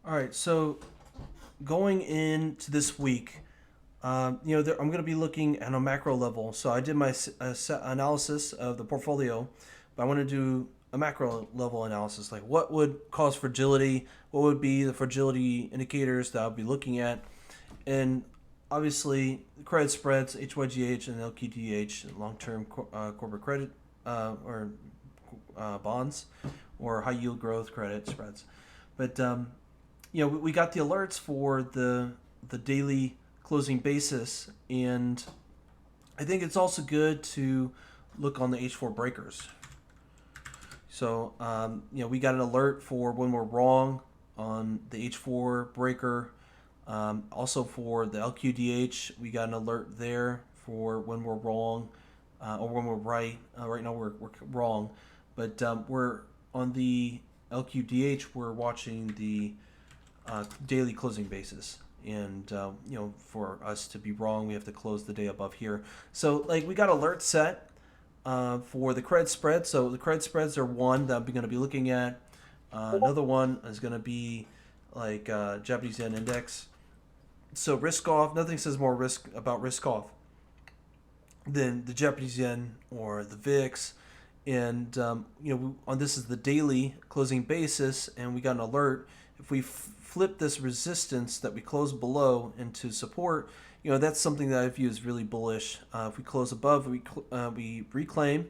All right, so going into this week, I'm going to be looking at a macro level. So I did my analysis of the portfolio, but I want to do a macro level analysis. Like what would cause fragility? What would be the fragility indicators that I'll be looking at? And obviously, credit spreads, HYGH and LQDH, long-term corporate credit or bonds, or high yield growth credit spreads. But we got the alerts for the daily closing basis, and I think it's also good to look on the H4 breakers. So we got an alert for when we're wrong on the H4 breaker. Also for the LQDH, we got an alert there for when we're wrong or when we're right. Right now we're wrong, but we're on the LQDH. We're watching the daily closing basis. And for us to be wrong, we have to close the day above here. So like we got alert set for the credit spread. So the credit spreads are one that I'm going to be looking at. Another one is going to be like Japanese yen index. So risk off. Nothing says more risk about risk off than the Japanese yen or the VIX. And on this is the daily closing basis, and we got an alert. If we flip this resistance that we close below into support, that's something that I view as really bullish. If we close above, we reclaim.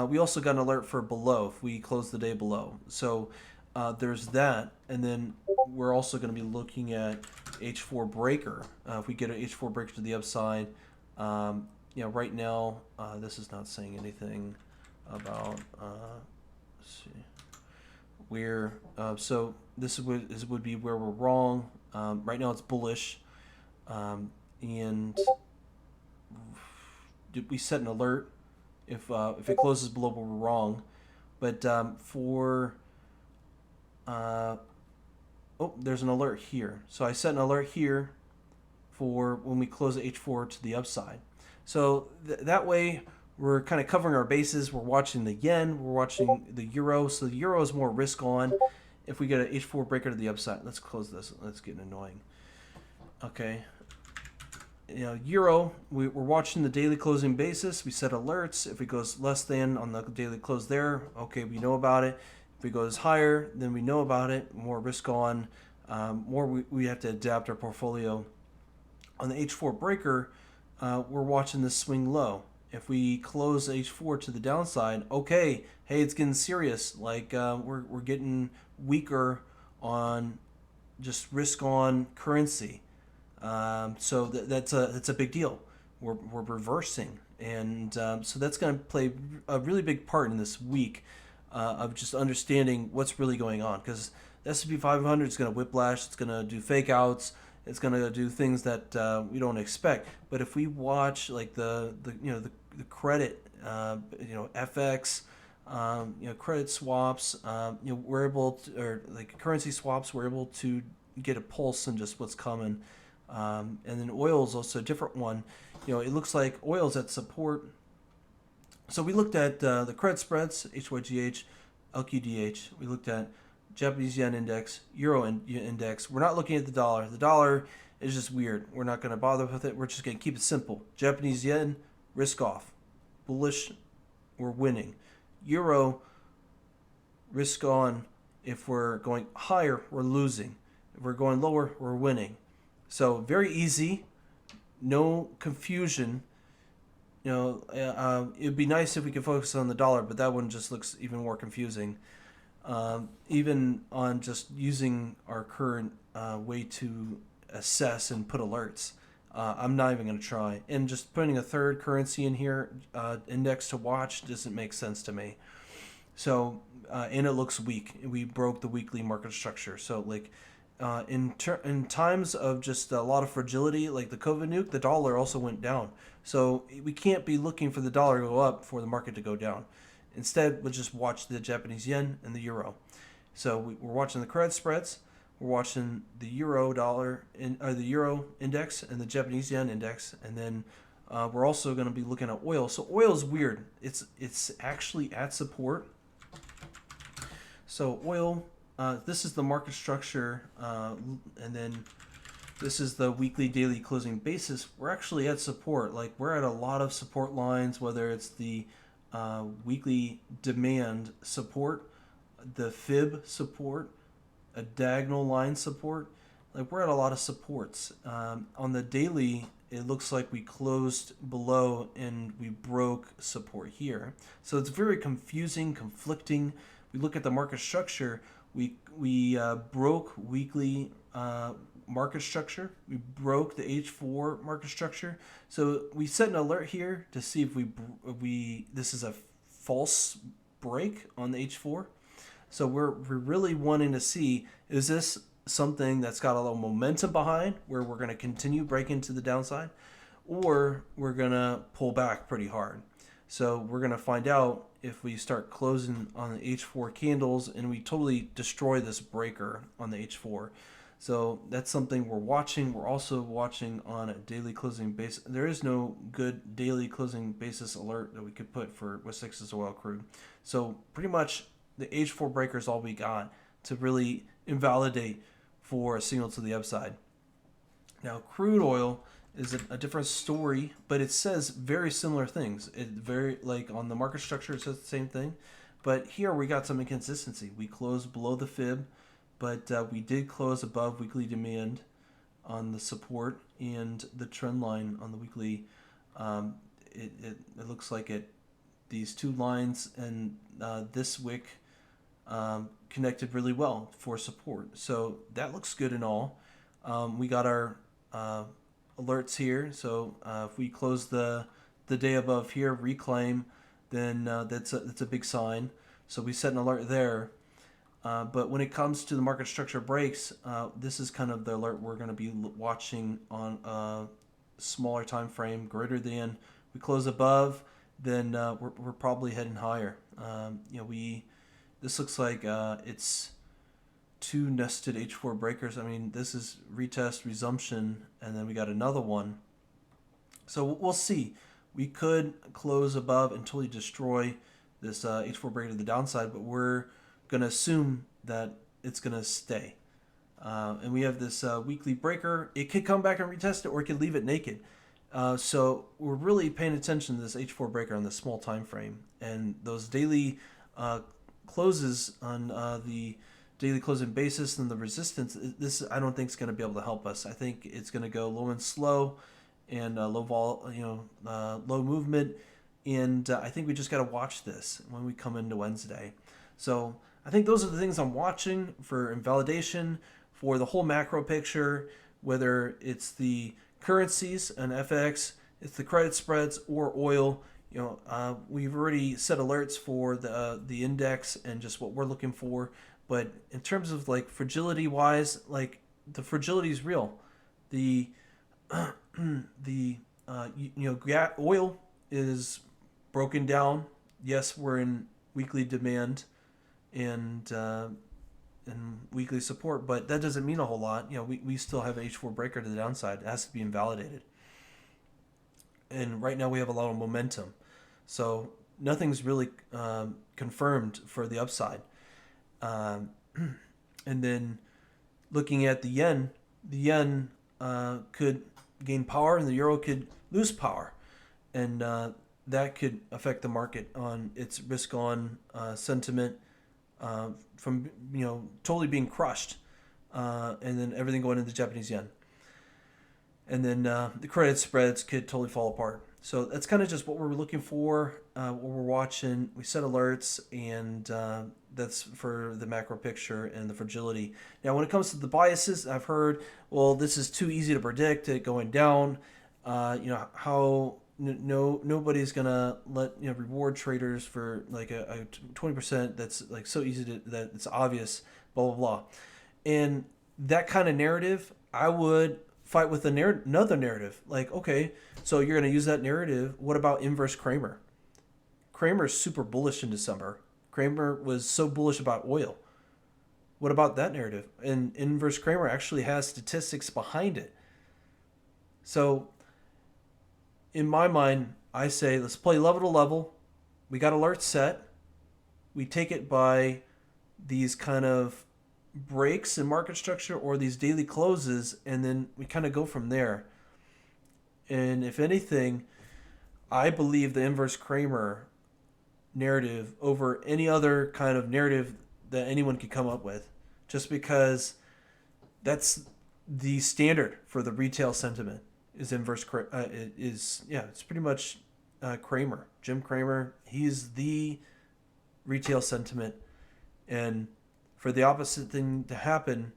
We also got an alert for below if we close the day below. So there's that, and then we're also going to be looking at H4 breaker. If we get an H4 breaker to the upside, right now this is not saying anything about let's see where so this would be where we're wrong. Right now it's bullish, and we set an alert if it closes below where we're wrong. But for there's an alert here, so I set an alert here for when we close the H4 to the upside. So that way we're kind of covering our bases. We're watching the yen, we're watching the euro. So the euro is more risk on. If we get an H4 breaker to the upside, let's close this. That's getting annoying. Okay. Euro, we're watching the daily closing basis. We set alerts. If it goes less than on the daily close there, okay, we know about it. If it goes higher, then we know about it. More risk on. More we have to adapt our portfolio. On the H4 breaker, we're watching this swing low. If we close H4 to the downside, okay, hey, it's getting serious. Like we're getting weaker on just risk on currency. So that's a big deal. We're reversing, and so that's going to play a really big part in this week of just understanding what's really going on. Because the S&P 500 is going to whiplash. It's going to do fake outs. It's going to do things that we don't expect. But if we watch like the credit, FX, credit swaps, we're able to, or like currency swaps, we're able to get a pulse on just what's coming. And then oil is also a different one. It looks like oil's at support. So we looked at the credit spreads, HYGH, LQDH. We looked at Japanese yen index, euro index. We're not looking at the dollar. The dollar is just weird. We're not going to bother with it. We're just going to keep it simple. Japanese yen, risk off. Bullish, we're winning. Euro, risk on. If we're going higher, we're losing. If we're going lower, we're winning. So very easy, no confusion. It'd be nice if we could focus on the dollar, but that one just looks even more confusing. Even on just using our current way to assess and put alerts. I'm not even going to try. And just putting a third currency in here, index to watch, doesn't make sense to me. So, and it looks weak. We broke the weekly market structure. So, like, in times of just a lot of fragility, like the COVID nuke, the dollar also went down. So we can't be looking for the dollar to go up for the market to go down. Instead, we'll just watch the Japanese yen and the euro. So we're watching the credit spreads. We're watching the euro dollar or the euro index and the Japanese yen index, and then we're also going to be looking at oil. So oil is weird. It's actually at support. So oil, this is the market structure, and then this is the weekly, daily closing basis. We're actually at support. Like we're at a lot of support lines, whether it's the weekly demand support, the fib support, a diagonal line support. Like we're at a lot of supports. On the daily, it looks like we closed below and we broke support here. So it's very confusing, conflicting. We look at the market structure. We broke weekly market structure. We broke the H4 market structure. So we set an alert here to see if we this is a false break on the H4. So we're really wanting to see, is this something that's got a little momentum behind where we're going to continue breaking to the downside, or we're going to pull back pretty hard. So we're going to find out if we start closing on the H4 candles and we totally destroy this breaker on the H4. So that's something we're watching. We're also watching on a daily closing basis. There is no good daily closing basis alert that we could put for West Texas oil crude. So pretty much the H4 breaker is all we got to really invalidate for a signal to the upside. Now, crude oil is a different story, but it says very similar things. It very, like on the market structure, it says the same thing. But here we got some inconsistency. We closed below the fib, but we did close above weekly demand on the support and the trend line on the weekly. It looks like these two lines and this wick connected really well for support. So that looks good and all. We got our alerts here. So if we close the day above here, reclaim, then that's a big sign. So we set an alert there. But when it comes to the market structure breaks, this is kind of the alert we're going to be watching on a smaller time frame, greater than. We close above, then we're probably heading higher. This looks like it's two nested H4 breakers. I mean, this is retest, resumption, and then we got another one. So we'll see. We could close above and totally destroy this H4 breaker to the downside, but we're going to assume that it's going to stay. And we have this weekly breaker. It could come back and retest it, or it could leave it naked. So we're really paying attention to this H4 breaker on the small time frame. And those daily closes on the daily closing basis and the resistance, this I don't think is going to be able to help us. I think it's going to go low and slow and low movement. And I think we just got to watch this when we come into Wednesday. So I think those are the things I'm watching for invalidation, for the whole macro picture, whether it's the currencies and FX, it's the credit spreads, or oil. We've already set alerts for the index and just what we're looking for. But in terms of like fragility wise, like the fragility is real. The oil is broken down. Yes, we're in weekly demand and weekly support, but that doesn't mean a whole lot. We still have H4 breaker to the downside. It has to be invalidated. And right now we have a lot of momentum. So nothing's really confirmed for the upside. And then looking at the yen could gain power and the euro could lose power. And that could affect the market on its risk on sentiment from totally being crushed, and then everything going into Japanese yen. And then the credit spreads could totally fall apart. So that's kind of just what we're looking for, what we're watching. We set alerts, and that's for the macro picture and the fragility. Now, when it comes to the biases, I've heard, well, this is too easy to predict it going down. Nobody's gonna let reward traders for like a 20% that's like so easy that it's obvious, blah blah blah. And that kind of narrative, I would fight with another narrative. Like, okay, so you're going to use that narrative. What about inverse Kramer? Kramer's super bullish in December. Kramer was so bullish about oil. What about that narrative? And inverse Kramer actually has statistics behind it. So in my mind, I say let's play level to level. We got alerts set. We take it by these kind of breaks in market structure or these daily closes, and then we kind of go from there. And if anything, I believe the inverse Kramer narrative over any other kind of narrative that anyone could come up with, just because that's the standard for the retail sentiment is inverse. It's pretty much Kramer, Jim Kramer. He's the retail sentiment, and for the opposite thing to happen,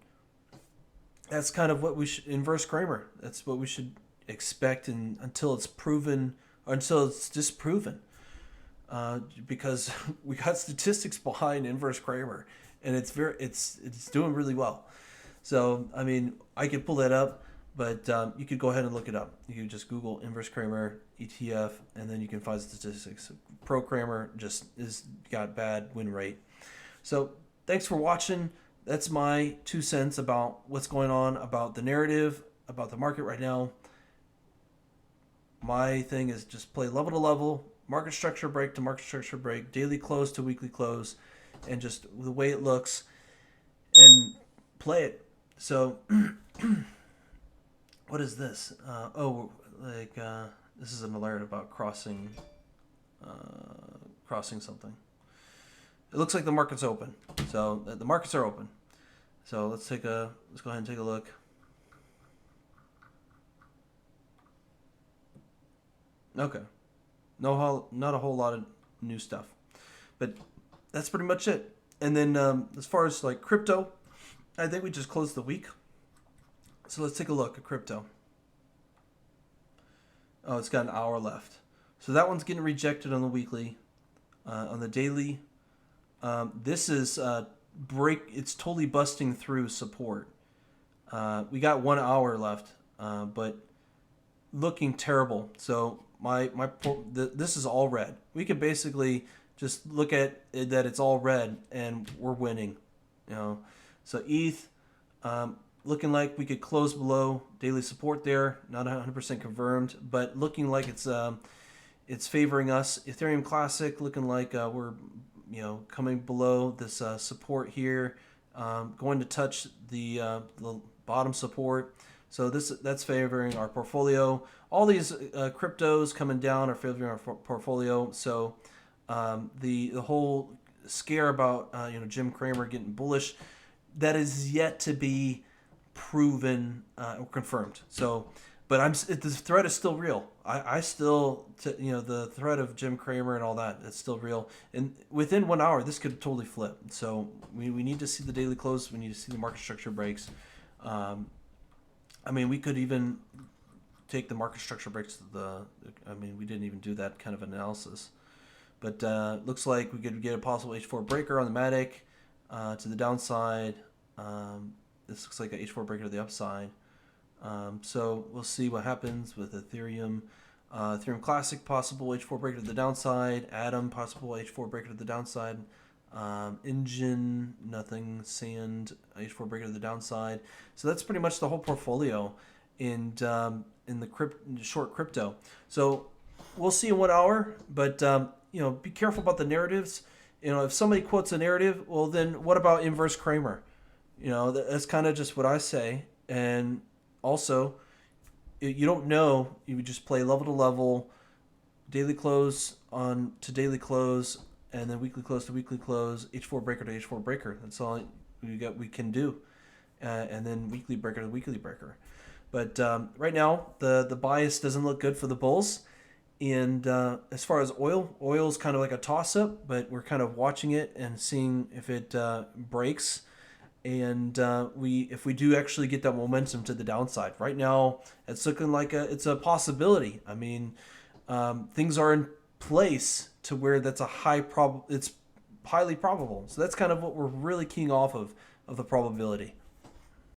that's kind of what we should inverse Kramer. That's what we should expect, and until it's proven, until it's disproven, because we got statistics behind inverse Kramer, and it's doing really well. So I mean, I could pull that up, but you could go ahead and look it up. You could just Google inverse Kramer ETF, and then you can find statistics. Pro Kramer just is got bad win rate. So thanks for watching. That's my 2 cents about what's going on, about the narrative, about the market right now. My thing is just play level to level, market structure break to market structure break, daily close to weekly close, and just the way it looks, and play it. So, what is this? This is an alert about crossing something. It looks like the market's open. So the markets are open. So let's go ahead and take a look. Okay. Not a whole lot of new stuff, but that's pretty much it. And then as far as like crypto, I think we just closed the week. So let's take a look at crypto. Oh, it's got an hour left. So that one's getting rejected on the weekly. On the daily, this is it's totally busting through support. We got 1 hour left, but looking terrible. So this is all red. We could basically just look at it, that it's all red, and we're winning. So ETH, looking like we could close below daily support there. Not 100% confirmed, but looking like it's favoring us. Ethereum Classic looking like we're coming below this support here, going to touch the bottom support. So that's favoring our portfolio. All these cryptos coming down are favoring our portfolio. So the whole scare about Jim Cramer getting bullish, that is yet to be proven or confirmed. So, but the threat is still real. I still, the threat of Jim Cramer and all that, it's still real. And within 1 hour, this could totally flip. So we need to see the daily close. We need to see the market structure breaks. We could even take the market structure breaks to we didn't even do that kind of analysis. But looks like we could get a possible H4 breaker on the Matic to the downside. This looks like an H4 breaker to the upside. So we'll see what happens with Ethereum. Ethereum Classic, possible H4 breaker to the downside. Atom, possible H4 breaker to the downside. Engine, nothing. Sand, H4 breaker to the downside. So that's pretty much the whole portfolio in the short crypto. So we'll see in 1 hour, but be careful about the narratives. If somebody quotes a narrative, well, then what about inverse Kramer? That's kind of just what I say. And also, you don't know. You just play level to level, daily close on to daily close, and then weekly close to weekly close, H4 breaker to H4 breaker. That's all we can do, and then weekly breaker to weekly breaker. But right now, the bias doesn't look good for the bulls. And as far as oil's kind of like a toss-up, but we're kind of watching it and seeing if it breaks. And if we do actually get that momentum to the downside. Right now, it's looking like it's a possibility. Things are in place to where that's it's highly probable. So that's kind of what we're really keying off of the probability.